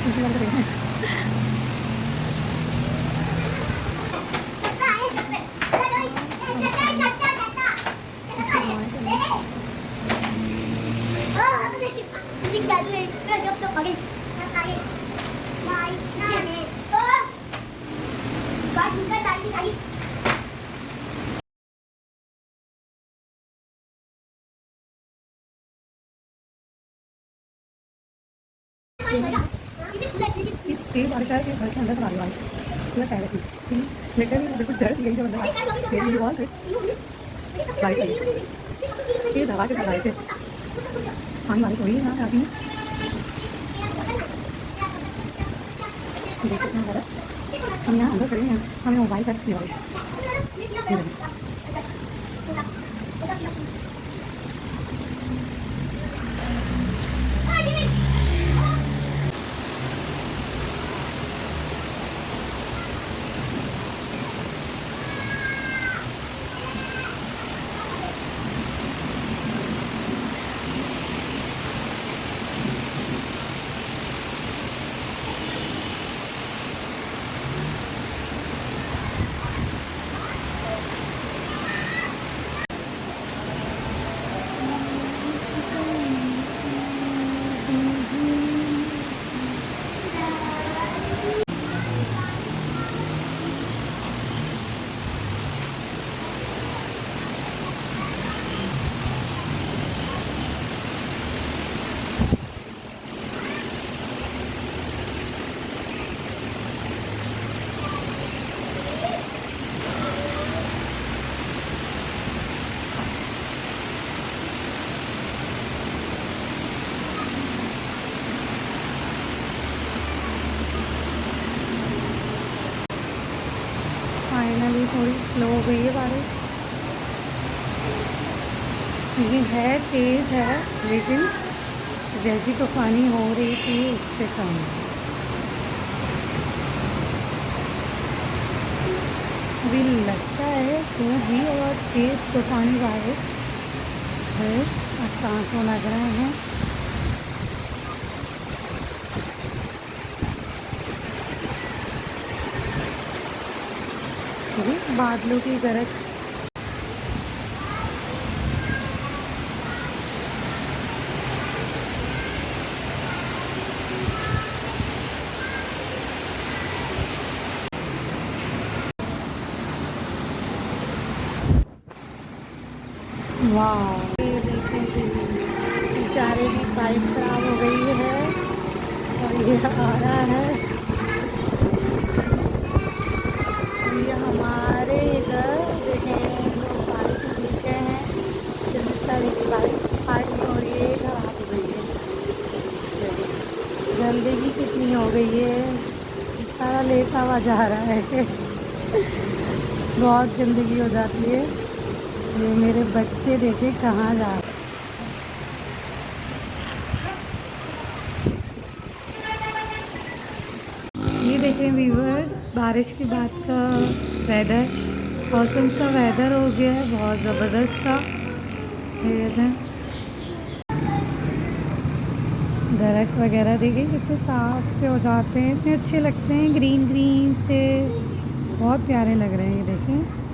दूसरी वाली तो देखना तेज बारिश है कि घर के अंदर तो बारिश पूरा टेरेस में लेटर भी बिल्कुल टेरेस यही जो अंदर मेरी वॉल पे बारिश आई तेज हवा के साथ बारिश है पानी बारिश हो रही है यहाँ अभी देख सकते हैं हम यहाँ अंदर खड़े हैं हमें मोबाइल पर बारिश फाइनली थोड़ी स्लो हो गई है बारिश लेकिन है तेज़ है लेकिन जैसी तूफानी हो रही थी उससे कम अभी लगता है होगी और तेज़ तूफानी बारिश है सांसों लग रहे हैं बादलों की गरज वाह ये देखिए बेचारे की बाइक खराब हो गई है और ये आ रहा है ये हमारे इधर देखें लोग बारिश में भीग गए हैं की बारिश आई और ये खराब हो गई है गंदगी कितनी हो गई है सारा लेता हुआ जा रहा है बहुत गंदगी हो जाती है ये मेरे बच्चे देखे कहाँ जा रहे ये देखें व्यूअर्स बारिश के बाद का वेदर मौसम सा वेदर हो गया है बहुत ज़बरदस्त सा दरख्त वगैरह देखिए कितने साफ से हो जाते हैं इतने अच्छे लगते हैं ग्रीन ग्रीन से बहुत प्यारे लग रहे हैं ये देखें